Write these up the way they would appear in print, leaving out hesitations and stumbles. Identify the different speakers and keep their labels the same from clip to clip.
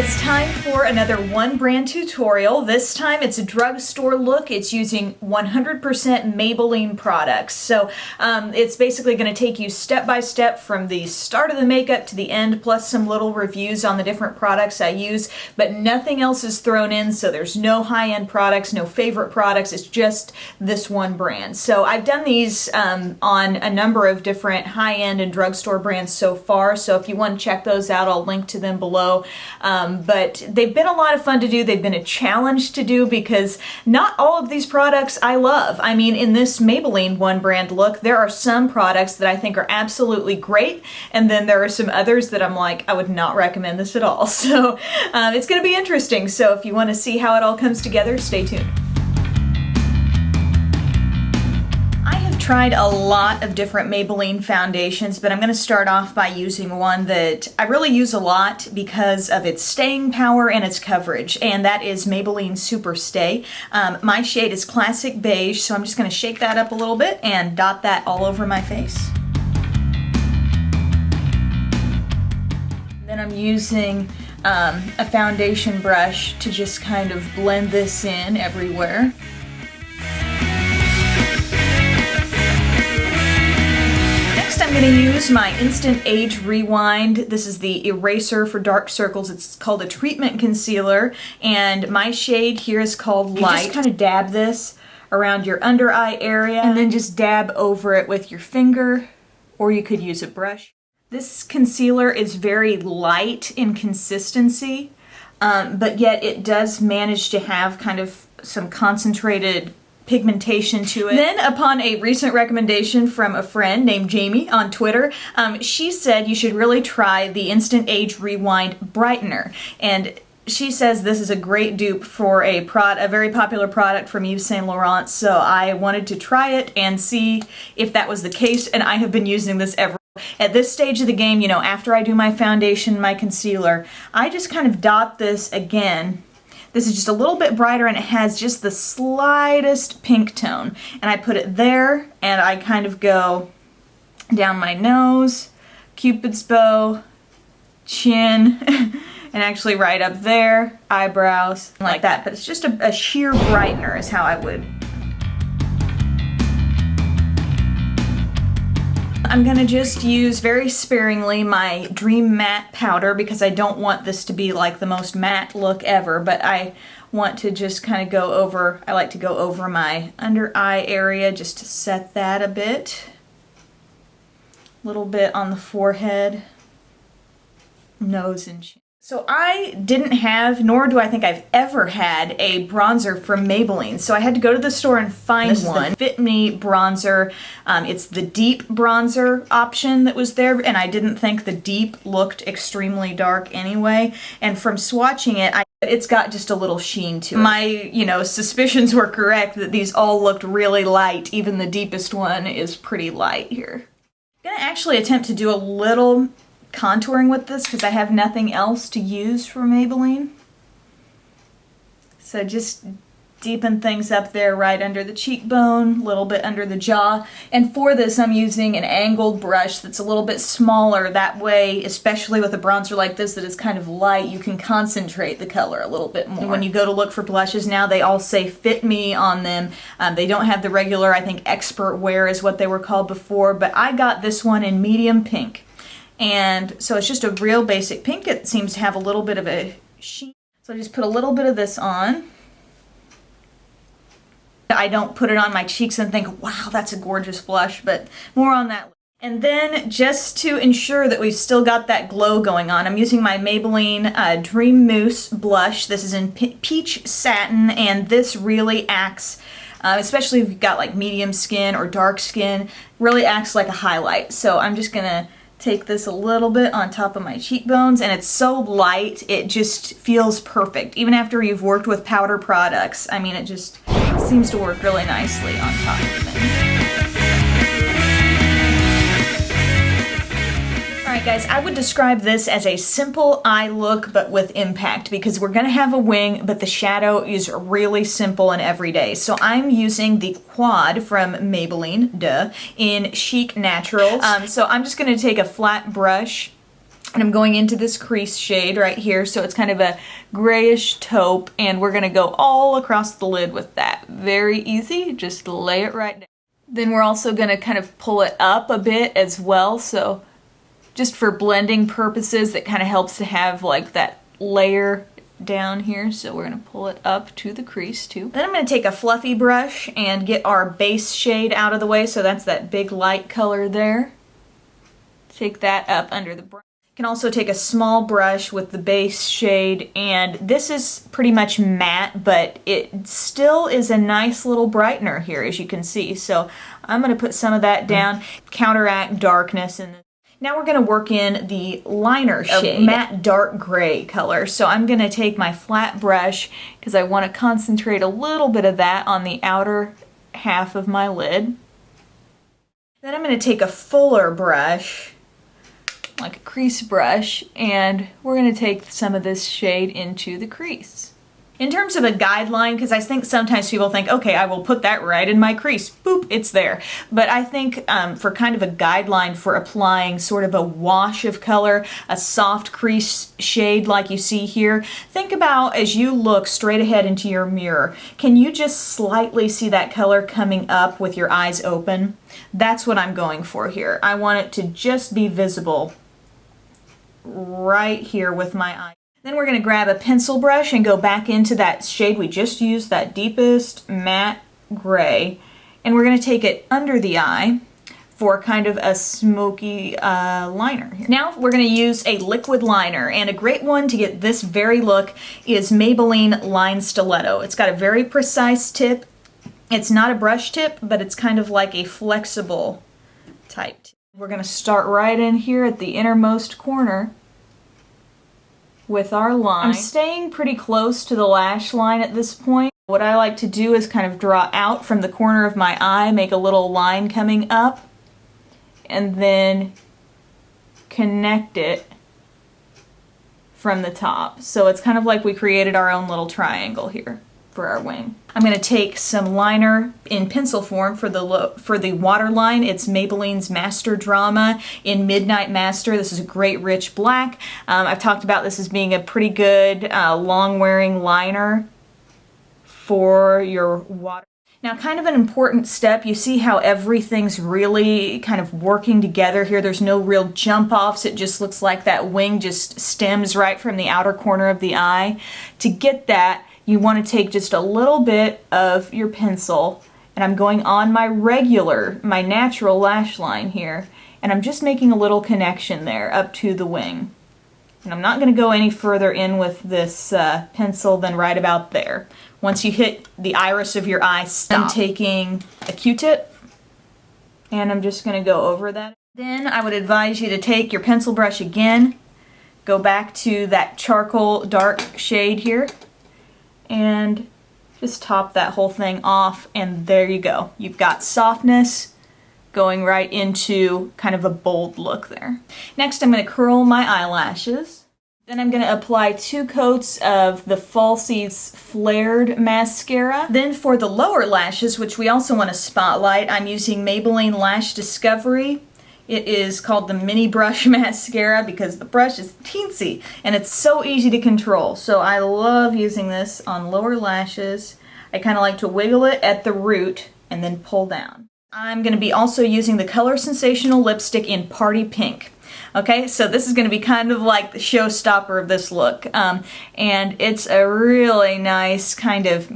Speaker 1: It's time for another one brand tutorial. This time it's a drugstore look. It's using 100% Maybelline products. So it's basically going to take you step by step from the start of the makeup to the end, plus some little reviews on the different products I use, but nothing else is thrown in, so there's no high-end products, no favorite products. It's just this one brand. So I've done these on a number of different high-end and drugstore brands so far, so if you want to check those out, I'll link to them below. But they've been a lot of fun to do. They've been a challenge to do because not all of these products I love. I mean, in this Maybelline one brand look, there are some products that I think are absolutely great, and then there are some others that I'm like, I would not recommend this at all. So it's going to be interesting. So if you want to see how it all comes together, stay tuned. Tried a lot of different Maybelline foundations, but I'm going to start off by using one that I really use a lot because of its staying power and its coverage, and that is Maybelline Superstay. My shade is Classic Beige, so I'm just going to shake that up a little bit and dot that all over my face. Then I'm using a foundation brush to just kind of blend this in everywhere. I'm going to use my Instant Age Rewind. This is the eraser for dark circles. It's called a treatment concealer, and my shade here is called Light. You just kind of dab this around your under eye area and then just dab over it with your finger, or you could use a brush. This concealer is very light in consistency, but yet it does manage to have kind of some concentrated pigmentation to it. Then, upon a recent recommendation from a friend named Jamie on Twitter, she said you should really try the Instant Age Rewind Brightener. And she says this is a great dupe for a very popular product from Yves Saint Laurent, so I wanted to try it and see if that was the case, and I have been using this ever. At this stage of the game, you know, after I do my foundation, my concealer, I just kind of dot this again. This is just a little bit brighter, and it has just the slightest pink tone. And I put it there, and I kind of go down my nose, Cupid's bow, chin, and actually right up there, eyebrows, like that. But it's just a sheer brightener is how I would. I'm going to just use very sparingly my Dream Matte powder because I don't want this to be like the most matte look ever, but I want to just kind of go over, I like to go over my under eye area just to set that a bit. A little bit on the forehead, nose and chin. So I didn't have, nor do I think I've ever had, a bronzer from Maybelline. So I had to go to the store and find one. This is the Fit Me bronzer. It's the deep bronzer option that was there, and I didn't think the deep looked extremely dark anyway. And from swatching it, it's got just a little sheen to it. My, suspicions were correct that these all looked really light. Even the deepest one is pretty light here. I'm gonna actually attempt to do a little contouring with this because I have nothing else to use for Maybelline. So just deepen things up there right under the cheekbone, a little bit under the jaw. And for this I'm using an angled brush that's a little bit smaller. That way, especially with a bronzer like this that is kind of light, you can concentrate the color a little bit more. And when you go to look for blushes now, they all say Fit Me on them. They don't have the regular, I think Expert Wear is what they were called before, but I got this one in medium pink. And so it's just a real basic pink. It seems to have a little bit of a sheen. So I just put a little bit of this on. I don't put it on my cheeks and think, wow, that's a gorgeous blush, but more on that. And then just to ensure that we've still got that glow going on, I'm using my Maybelline Dream Mousse blush. This is in Peach Satin, and this really acts, especially if you've got like medium skin or dark skin, really acts like a highlight. So I'm just gonna take this a little bit on top of my cheekbones, and it's so light, it just feels perfect. Even after you've worked with powder products, I mean, it just seems to work really nicely on top of things. Alright guys, I would describe this as a simple eye look but with impact because we're going to have a wing, but the shadow is really simple and everyday. So I'm using the Quad from Maybelline, in Chic Naturals. So I'm just going to take a flat brush And I'm going into this crease shade right here, so it's kind of a grayish taupe, and we're gonna go all across the lid with that. Very easy, just lay it right down. Then we're also gonna kind of pull it up a bit as well, so just for blending purposes, that kind of helps to have like that layer down here. So we're gonna pull it up to the crease too. Then I'm gonna take a fluffy brush and get our base shade out of the way, so that's that big light color there. Take that up under the brush. You can also take a small brush with the base shade, and this is pretty much matte, but it still is a nice little brightener here, as you can see. So I'm going to put some of that down, counteract darkness. And now we're going to work in the liner shade, matte dark gray color. So I'm going to take my flat brush, because I want to concentrate a little bit of that on the outer half of my lid. Then I'm going to take a fuller brush, like a crease brush, and we're going to take some of this shade into the crease. In terms of a guideline, because I think sometimes people think, okay, I will put that right in my crease. Boop, it's there. But I think for kind of a guideline for applying sort of a wash of color, a soft crease shade like you see here, think about as you look straight ahead into your mirror, can you just slightly see that color coming up with your eyes open? That's what I'm going for here. I want it to just be visible right here with my eye. Then we're going to grab a pencil brush and go back into that shade we just used, that deepest matte gray, and we're going to take it under the eye for kind of a smoky liner. Now we're going to use a liquid liner, and a great one to get this very look is Maybelline Line Stiletto. It's got a very precise tip. It's not a brush tip, but it's kind of like a flexible type tip. We're going to start right in here at the innermost corner with our line. I'm staying pretty close to the lash line at this point. What I like to do is kind of draw out from the corner of my eye, make a little line coming up, and then connect it from the top. So it's kind of like we created our own little triangle here for our wing. I'm going to take some liner in pencil form for the waterline. It's Maybelline's Master Drama in Midnight Master. This is a great rich black. I've talked about this as being a pretty good long-wearing liner for your water. Now, kind of an important step, you see how everything's really kind of working together here. There's no real jump offs. It just looks like that wing just stems right from the outer corner of the eye. To get that, you want to take just a little bit of your pencil, and I'm going on my natural lash line here, and I'm just making a little connection there up to the wing. And I'm not going to go any further in with this pencil than right about there. Once you hit the iris of your eye, stop. I'm taking a Q-tip, and I'm just going to go over that. Then I would advise you to take your pencil brush again, go back to that charcoal dark shade here, and just top that whole thing off, and there you go. You've got softness going right into kind of a bold look there. Next, I'm going to curl my eyelashes. Then I'm going to apply 2 coats of the Falsies Flared Mascara. Then for the lower lashes, which we also want to spotlight, I'm using Maybelline Lash Discovery. It is called the Mini Brush Mascara because the brush is teensy and it's so easy to control. So I love using this on lower lashes. I kind of like to wiggle it at the root and then pull down. I'm going to be also using the Color Sensational lipstick in Party Pink. Okay, so this is going to be kind of like the showstopper of this look. And it's a really nice kind of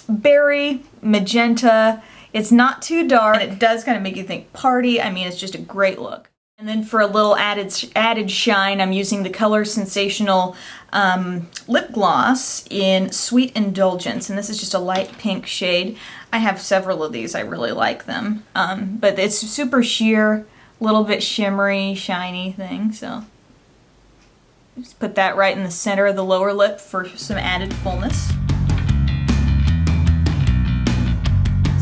Speaker 1: berry magenta. It's not too dark, and it does kind of make you think party. I mean, it's just a great look. And then for a little added shine, I'm using the Color Sensational lip gloss in Sweet Indulgence, and this is just a light pink shade. I have several of these. I really like them. But it's super sheer, a little bit shimmery, shiny thing, so just put that right in the center of the lower lip for some added fullness.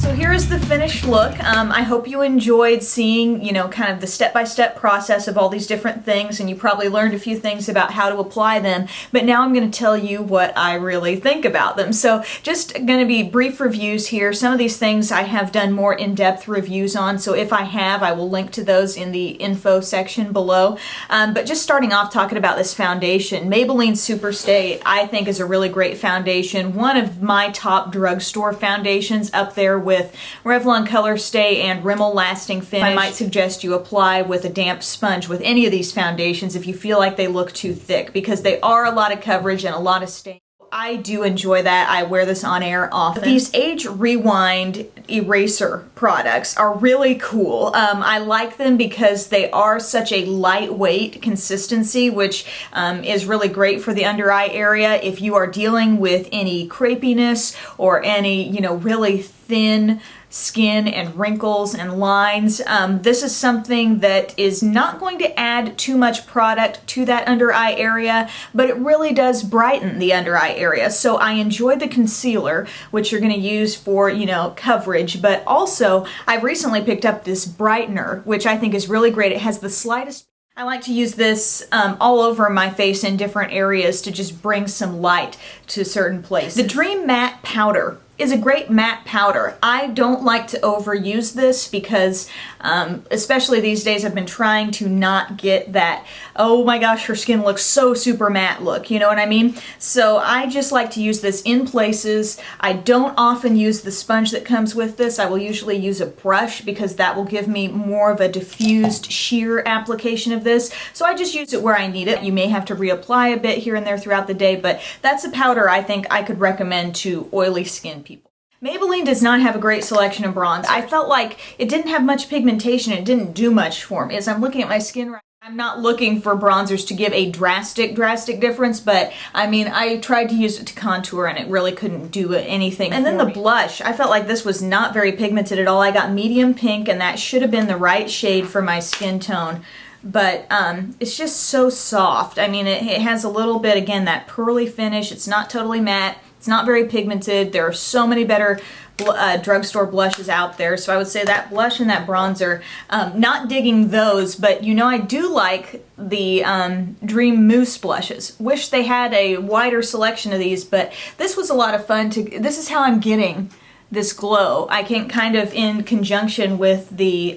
Speaker 1: So here here's the finished look. I hope you enjoyed seeing, you know, kind of the step-by-step process of all these different things, and you probably learned a few things about how to apply them, but now I'm going to tell you what I really think about them. So just going to be brief reviews here. Some of these things I have done more in-depth reviews on, so if I have, I will link to those in the info section below. But just starting off talking about this foundation, Maybelline Superstay I think is a really great foundation. One of my top drugstore foundations, up there with Revlon Color Stay and Rimmel Lasting Finish. I might suggest you apply with a damp sponge with any of these foundations if you feel like they look too thick, because they are a lot of coverage and a lot of stain. I do enjoy that. I wear this on air often. These Age Rewind eraser products are really cool. I like them because they are such a lightweight consistency, which is really great for the under eye area. If you are dealing with any crepiness or any, you know, really thin skin and wrinkles and lines, this is something that is not going to add too much product to that under eye area, but it really does brighten the under eye area. So I enjoy the concealer, which you're going to use for, you know, coverage, but also I've recently picked up this Brightener, which I think is really great. It has the slightest. I like to use this all over my face in different areas to just bring some light to certain places. The Dream Matte Powder is a great matte powder. I don't like to overuse this because, especially these days, I've been trying to not get that, oh my gosh, her skin looks so super matte look, you know what I mean? So I just like to use this in places. I don't often use the sponge that comes with this. I will usually use a brush because that will give me more of a diffused sheer application of this. So I just use it where I need it. You may have to reapply a bit here and there throughout the day, but that's a powder I think I could recommend to oily skin people. Maybelline does not have a great selection of bronzers. I felt like it didn't have much pigmentation. It didn't do much for me. As I'm looking at my skin right now, I'm not looking for bronzers to give a drastic difference, but I mean, I tried to use it to contour and it really couldn't do anything. And then the blush, I felt like this was not very pigmented at all. I got medium pink, and that should have been the right shade for my skin tone. But it's just so soft. I mean, it has a little bit, again, that pearly finish. It's not totally matte. It's not very pigmented. There are so many better drugstore blushes out there. So I would say that blush and that bronzer, not digging those, but you know, I do like the Dream Mousse blushes. Wish they had a wider selection of these, but this was a lot of fun this is how I'm getting this glow. I can kind of, in conjunction with the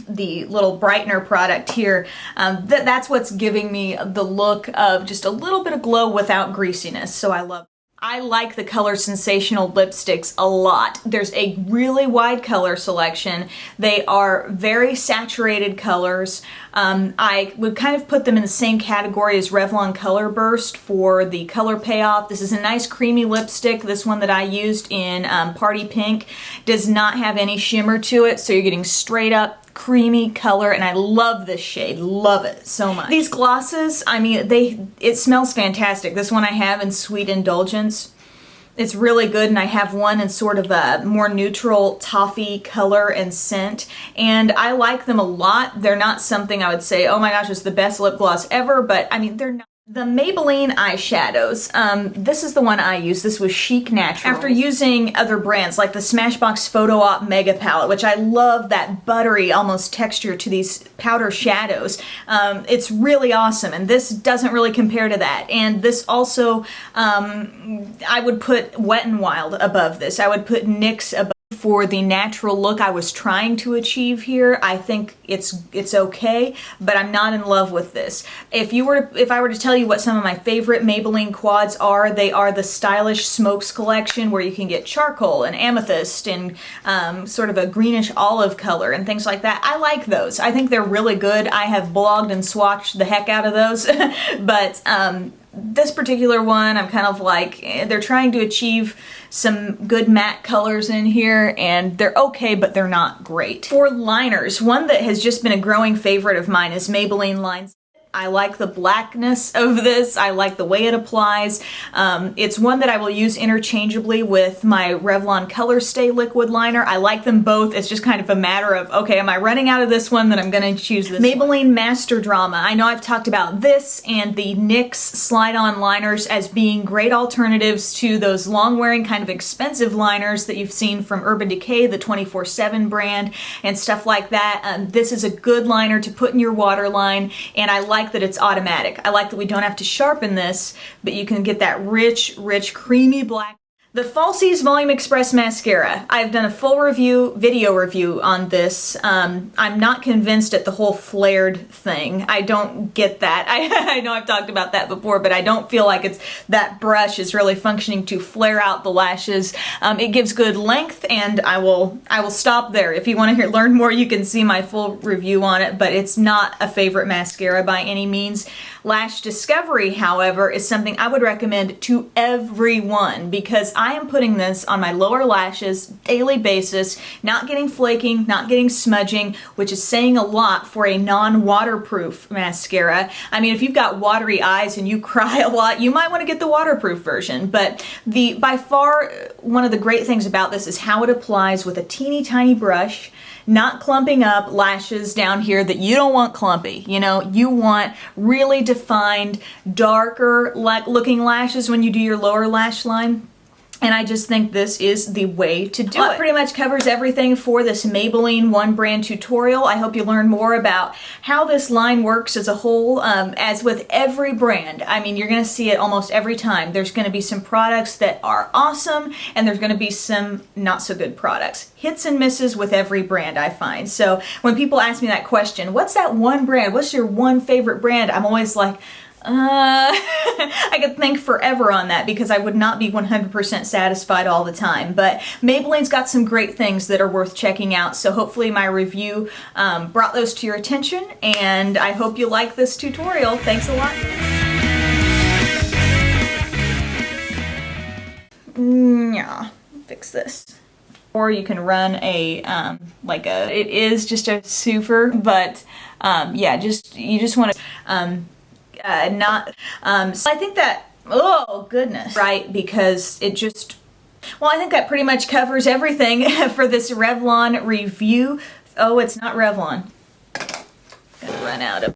Speaker 1: little Brightener product here, that's what's giving me the look of just a little bit of glow without greasiness, so I love it. I like the color Sensational lipsticks a lot. There's a really wide color selection. They are very saturated colors. I would kind of put them in the same category as Revlon Color Burst for the color payoff. This is a nice creamy lipstick. This one that I used in Party Pink does not have any shimmer to it, so you're getting straight up creamy color, and I love this shade. Love it so much. These glosses, I mean, it smells fantastic. This one I have in Sweet Indulgence. It's really good, and I have one in sort of a more neutral toffee color and scent, and I like them a lot. They're not something I would say, oh my gosh, it's the best lip gloss ever, but I mean, they're not. The Maybelline eyeshadows, this is the one I use. This was Chic Natural. After using other brands like the Smashbox Photo Op Mega Palette, which I love that buttery almost texture to these powder shadows, it's really awesome, and this doesn't really compare to that. And this also, I would put Wet n Wild above this. I would put NYX above. For the natural look I was trying to achieve here, I think it's okay, but I'm not in love with this. If I were to tell you what some of my favorite Maybelline quads are, they are the Stylish Smokes collection, where you can get charcoal and amethyst and sort of a greenish olive color and things like that. I like those. I think they're really good. I have blogged and swatched the heck out of those, but this particular one, I'm kind of like, they're trying to achieve some good matte colors in here, and they're okay, but they're not great. For liners, one that has just been a growing favorite of mine is Maybelline Lines. I like the blackness of this. I like the way it applies. It's one that I will use interchangeably with my Revlon Color Stay liquid liner. I like them both. It's just kind of a matter of, okay, am I running out of this one? Then I'm gonna choose this Maybelline Master Drama. I know I've talked about this and the NYX slide-on liners as being great alternatives to those long-wearing kind of expensive liners that you've seen from Urban Decay, the 24/7 brand, and stuff like that. This is a good liner to put in your waterline, and I like that it's automatic. I like that we don't have to sharpen this, but you can get that rich, creamy black. The Falsies Volume Express Mascara. I've done a full video review on this. I'm not convinced at the whole flared thing. I don't get that. I know I've talked about that before, but I don't feel like that brush is really functioning to flare out the lashes. It gives good length, and I will stop there. If you want to learn more, you can see my full review on it, but it's not a favorite mascara by any means. Lash Discovery, however, is something I would recommend to everyone because I am putting this on my lower lashes daily basis, not getting flaking, not getting smudging, which is saying a lot for a non-waterproof mascara. I mean, if you've got watery eyes and you cry a lot, you might want to get the waterproof version, but by far one of the great things about this is how it applies with a teeny tiny brush, not clumping up lashes down here that you don't want clumpy. You know, you want really defined, darker looking lashes when you do your lower lash line. And I just think this is the way to do it. That pretty much covers everything for this Maybelline One Brand tutorial. I hope you learn more about how this line works as a whole. As with every brand, I mean, you're gonna see it almost every time. There's gonna be some products that are awesome, and there's gonna be some not so good products. Hits and misses with every brand, I find. So when people ask me that question, what's that one brand? What's your one favorite brand? I'm always like, I could think forever on that because I would not be 100% satisfied all the time. But Maybelline's got some great things that are worth checking out, so hopefully my review brought those to your attention, and I hope you like this tutorial. Thanks a lot. Yeah, fix this. Or you can run a, it is just a super, but yeah, you just want to, so I think that, oh goodness, right, because it just, well, I think that pretty much covers everything for this Revlon review. Oh, it's not Revlon. Gonna run out of